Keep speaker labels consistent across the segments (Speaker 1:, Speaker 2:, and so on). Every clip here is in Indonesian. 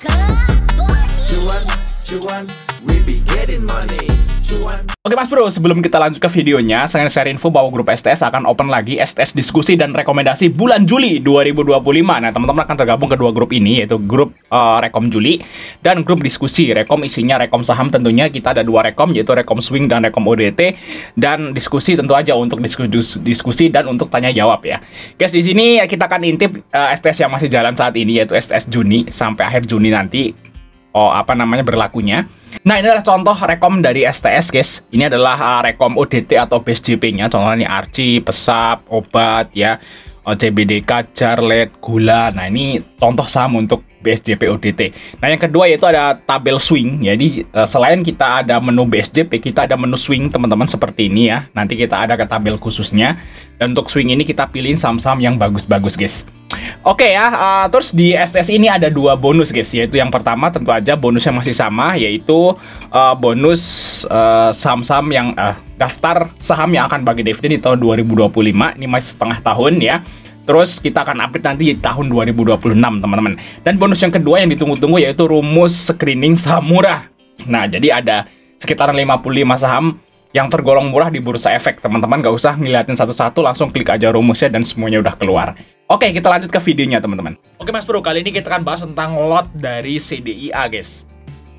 Speaker 1: Cuan, cuan, we be getting money. Cuan.
Speaker 2: Oke Mas Bro, sebelum kita lanjut ke videonya, saya share info bahwa grup STS akan open lagi STS diskusi dan rekomendasi bulan Juli 2025. Nah, teman-teman akan tergabung ke dua grup ini, yaitu grup Rekom Juli dan grup diskusi. Rekom isinya rekom saham tentunya, kita ada dua rekom, yaitu rekom swing dan rekom ODT. Dan diskusi tentu aja untuk diskusi dan untuk tanya jawab ya. Guys, di sini kita akan intip STS yang masih jalan saat ini, yaitu STS Juni sampai akhir Juni nanti. Berlakunya. Nah, ini adalah contoh rekom dari STS, guys. Ini adalah rekom ODT atau base JP-nya. Contohnya nih Arci, Pesap, Obat, ya, CBDK, Jarlet, Gula. Nah, ini contoh saham untuk BSJP ODT. Nah, yang kedua yaitu ada tabel swing. Jadi, selain kita ada menu BSJP, kita ada menu swing, teman-teman, seperti ini ya. Nanti kita ada ke tabel khususnya. Dan untuk swing ini kita pilih saham-saham yang bagus-bagus, guys. Oke ya, terus di STS ini ada dua bonus, guys. Yaitu yang pertama tentu aja bonusnya masih sama, yaitu bonus saham-saham yang daftar saham yang akan bagi dividen di tahun 2025. Ini masih setengah tahun ya. Terus kita akan update nanti di tahun 2026, teman-teman. Dan bonus yang kedua yang ditunggu-tunggu yaitu rumus screening saham murah. Nah, jadi ada sekitar 55 saham yang tergolong murah di Bursa Efek. Teman-teman gak usah ngeliatin satu-satu, langsung klik aja rumusnya dan semuanya udah keluar. Oke, kita lanjut ke videonya, teman-teman. Oke Mas Bro, kali ini kita akan bahas tentang lot dari CDIA, guys.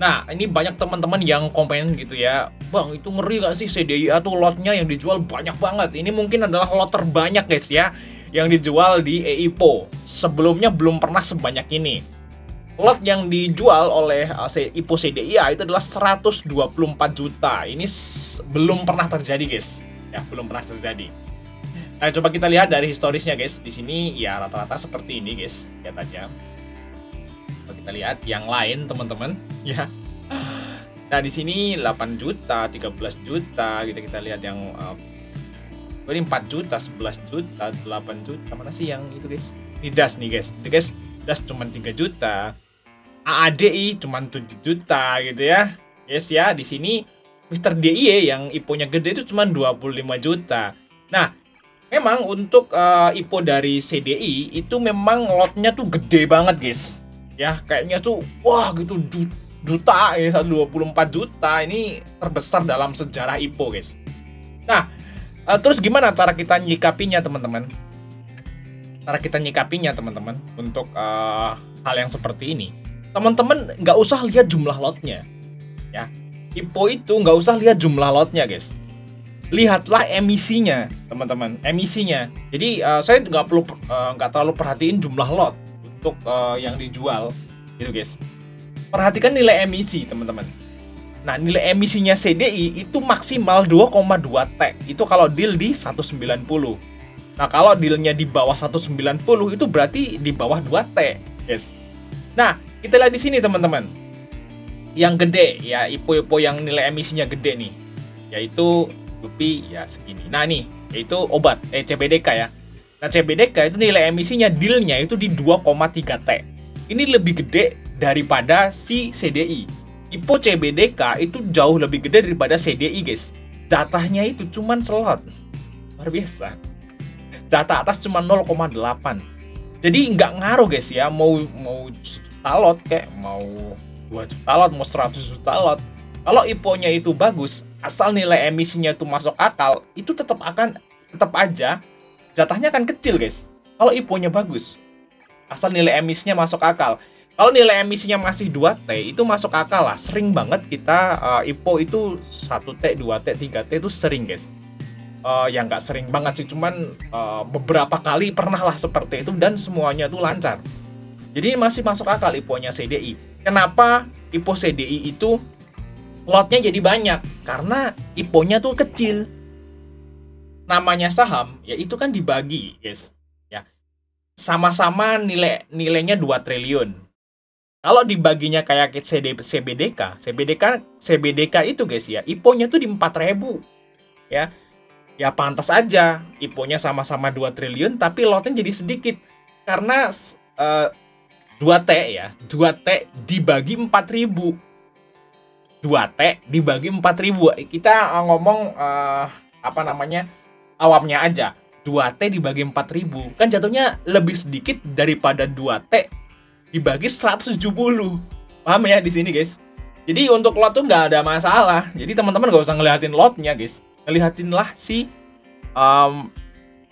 Speaker 2: Nah, ini banyak teman-teman yang komen gitu ya, Bang, itu ngeri gak sih CDIA tuh lotnya yang dijual banyak banget. Ini mungkin adalah lot terbanyak, guys ya, yang dijual di EIPO. Sebelumnya belum pernah sebanyak ini. Lot yang dijual oleh IPO CDIA itu adalah 124 juta. Ini belum pernah terjadi, guys. Ya, belum pernah terjadi. Nah, coba kita lihat dari historisnya, guys. Di sini ya rata-rata seperti ini, guys. Lihat aja. Coba kita lihat yang lain, teman-teman. Ya. Nah, di sini 8 juta, 13 juta. Kita lihat yang ini 4 juta, 11 juta, 8 juta. Mana sih yang itu, guys? Ini DAS nih, guys. DAS cuma 3 juta. AADI cuma 7 juta gitu ya. Yes ya, di sini Mr. DIY yang IPO-nya gede itu cuma 25 juta. Nah, memang untuk IPO dari CDI itu memang lotnya tuh gede banget, guys. Ya, kayaknya tuh wah gitu juta ya, 124 juta. Ini terbesar dalam sejarah IPO, guys. Nah, terus gimana cara kita nyikapinya, teman-teman? Cara kita nyikapinya, teman-teman, untuk hal yang seperti ini. Teman-teman nggak usah lihat jumlah lotnya. Ya, IPO itu nggak usah lihat jumlah lotnya, guys. Lihatlah emisinya, teman-teman, emisinya. Jadi saya nggak terlalu perhatiin jumlah lot untuk yang dijual, gitu, guys. Perhatikan nilai emisi, teman-teman. Nah, nilai emisinya CDI itu maksimal 2,2 T. Itu kalau deal di 190. Nah, kalau dealnya di bawah 190 itu berarti di bawah 2 T, guys. Nah, kita lihat di sini, teman-teman. Yang gede ya, IPO-IPO yang nilai emisinya gede nih, yaitu Yupi ya segini. Nah, nih yaitu Obat, CBDK ya. Nah, CBDK itu nilai emisinya dealnya itu di 2,3 T. Ini lebih gede daripada si CDI. IPO CBDK itu jauh lebih gede daripada CDI, guys. Jatahnya itu cuman slot. Luar biasa. Jatah atas cuma 0,8. Jadi nggak ngaruh, guys ya, mau juta lot kayak mau 2 juta lot, mau 100 juta lot. Kalau IPO-nya itu bagus, asal nilai emisinya itu masuk akal, itu tetap aja jatahnya akan kecil, guys. Kalau IPO-nya bagus, asal nilai emisinya masuk akal. Kalau nilai emisinya masih 2T, itu masuk akal lah. Sering banget kita IPO itu 1T, 2T, 3T itu sering, guys. Yang nggak sering banget sih, cuman beberapa kali pernah lah seperti itu dan semuanya tuh lancar. Jadi masih masuk akal IPO-nya CDI. Kenapa IPO CDI itu lotnya jadi banyak? Karena IPO-nya tuh kecil. Namanya saham, ya itu kan dibagi, guys. Ya, sama-sama nilainya 2 triliun. Kalau dibaginya kayak CBDK itu, guys ya, IPO-nya tuh di 4.000. Ya pantas aja IPO-nya sama-sama 2 triliun tapi lotnya jadi sedikit. Karena 2T ya, 2T dibagi 4.000. 2T dibagi 4.000. Kita ngomong awamnya aja. 2T dibagi 4.000 kan jatuhnya lebih sedikit daripada 2T dibagi 170. Paham ya di sini guys? Jadi untuk lot tuh nggak ada masalah. Jadi teman-teman nggak usah ngeliatin lotnya guys. Ngeliatinlah si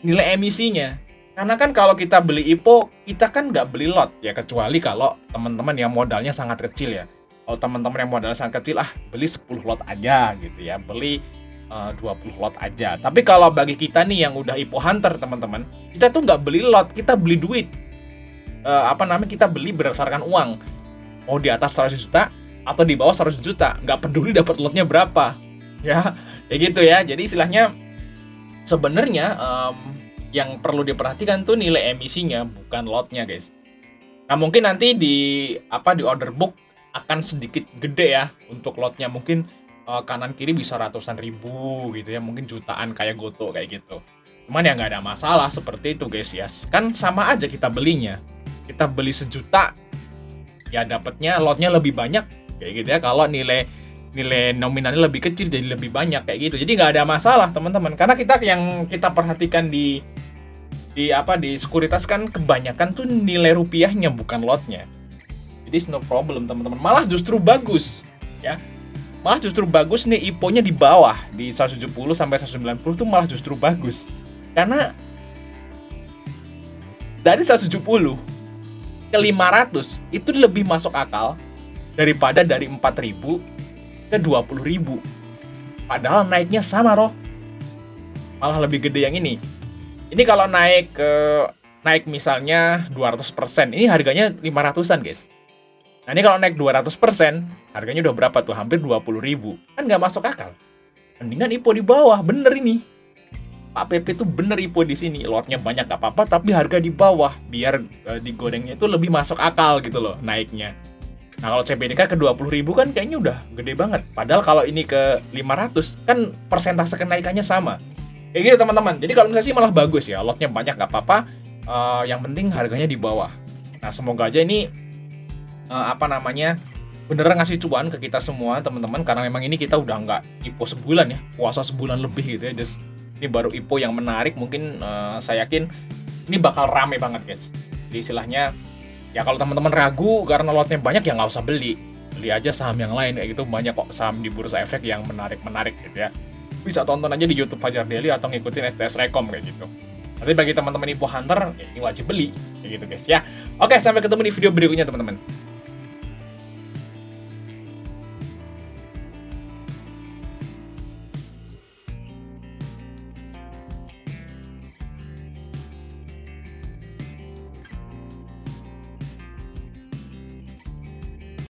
Speaker 2: nilai emisinya. Karena kan kalau kita beli IPO, kita kan nggak beli lot ya, kecuali kalau teman-teman yang modalnya sangat kecil ya. Kalau teman-teman yang modalnya sangat kecil, beli 10 lot aja gitu ya, beli 20 lot aja. Tapi kalau bagi kita nih yang udah IPO hunter teman-teman, kita tuh nggak beli lot, kita beli duit. Kita beli berdasarkan uang. Mau di atas 100 juta atau di bawah 100 juta, nggak peduli dapat lotnya berapa. Ya, kayak gitu ya. Jadi istilahnya sebenarnya yang perlu diperhatikan tuh nilai emisinya, bukan lotnya guys. Nah mungkin nanti di order book akan sedikit gede ya untuk lotnya, mungkin kanan kiri bisa ratusan ribu gitu ya, mungkin jutaan kayak Goto kayak gitu. Cuman ya nggak ada masalah seperti itu guys ya, kan sama aja kita belinya. Kita beli 1 juta ya dapatnya lotnya lebih banyak kayak gitu ya. Kalau nilai nominalnya lebih kecil jadi lebih banyak kayak gitu. Jadi nggak ada masalah teman-teman, karena yang kita perhatikan di sekuritas kan kebanyakan tuh nilai rupiahnya bukan lotnya. Jadi no problem teman-teman, malah justru bagus ya. Malah justru bagus nih IPO-nya di bawah di 170 sampai 190 tuh malah justru bagus. Karena dari 170 ke 500 itu lebih masuk akal daripada dari 4.000 ke 20.000. Padahal naiknya sama loh. Malah lebih gede yang ini. Ini kalau naik misalnya 200%, ini harganya 500-an guys. Nah ini kalau naik 200%, harganya udah berapa tuh? Hampir 20.000. Kan nggak masuk akal. Mendingan IPO di bawah, bener ini. Pak PP tuh bener IPO di sini. Lotnya banyak gak apa-apa, tapi harga di bawah. Biar digorengnya itu lebih masuk akal gitu loh naiknya. Nah kalau CBDK ke 20.000 kan kayaknya udah gede banget. Padahal kalau ini ke 500 kan persentase kenaikannya sama. Kayak gitu teman-teman. Jadi kalau misalnya sih malah bagus ya. Lotnya banyak gak apa-apa. Yang penting harganya di bawah. Nah semoga aja ini beneran ngasih cuan ke kita semua teman-teman. Karena memang ini kita udah nggak IPO sebulan ya. Puasa sebulan lebih gitu ya. Just, ini baru IPO yang menarik. Mungkin saya yakin ini bakal rame banget guys. Jadi istilahnya ya kalau teman-teman ragu karena lotnya banyak ya nggak usah beli. Beli aja saham yang lain kayak gitu. Banyak kok saham di Bursa Efek yang menarik-menarik gitu ya. Bisa tonton aja di YouTube Fajar Daily atau ngikutin STS Rekom kayak gitu. Nanti bagi teman-teman IPO hunter, ya ini wajib beli kayak gitu guys ya. Oke, sampai ketemu di video berikutnya teman-teman.